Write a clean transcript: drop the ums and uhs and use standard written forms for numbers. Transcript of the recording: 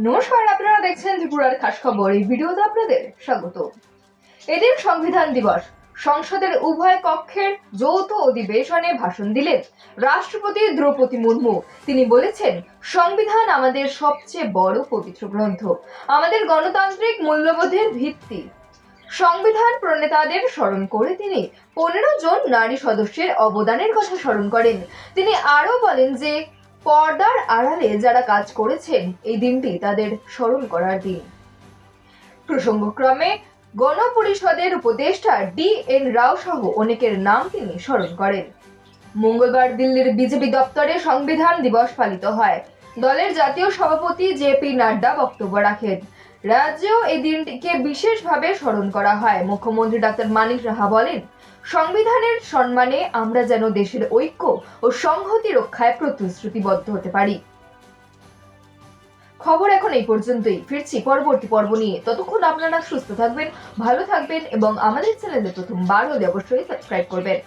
নমস্কার, আপনারা দেখছেন ত্রিপুরার খাস খবর। এই ভিডিওতে আপনাদের স্বাগত। এদিন সংবিধান দিবস। সংসদের উভয় কক্ষের যৌথ অধিবেশনে ভাষণ দিলেন রাষ্ট্রপতি দ্রৌপদী মুর্মু। তিনি বলেছেন, সংবিধান আমাদের সবচেয়ে বড় পবিত্র গ্রন্থ, আমাদের গণতান্ত্রিক মূল্যবোধের ভিত্তি। সংবিধান প্রণেতাদের স্মরণ করে তিনি 15 জন নারী সদস্যের অবদানের কথা স্মরণ করেন। তিনি আরো বলেন যে পর্দার আড়ালে যারা কাজ করেছেন, এই দিনটি তাদের স্মরণ করার দিন। প্রসঙ্গক্রমে গণপরিষদের উপদেষ্টা DN রাও সহ অনেকের নাম তিনি স্মরণ করেন। মঙ্গলবার দিল্লির বিজেপি দপ্তরে সংবিধান দিবস পালিত হয়। দলের জাতীয় সভাপতি JP নাড্ডা বক্তব্য রাখেন। রাজ্যেও এই দিনটিকে বিশেষভাবে স্মরণ করা হয়। মুখ্যমন্ত্রী ডাক্তার মানিক সাহা বলেন, সংবিধানের সম্মানে আমরা যেন দেশের ঐক্য ও সংহতি রক্ষায় প্রতিশ্রুতিবদ্ধ হতে পারি। খবর এখন এই পর্যন্তই। ফিরছি পরবর্তী পর্ব নিয়ে। ততক্ষণ আপনারা সুস্থ থাকবেন, ভালো থাকবেন এবং আমাদের চ্যানেলে প্রথমবার হলে অবশ্যই সাবস্ক্রাইব করবেন।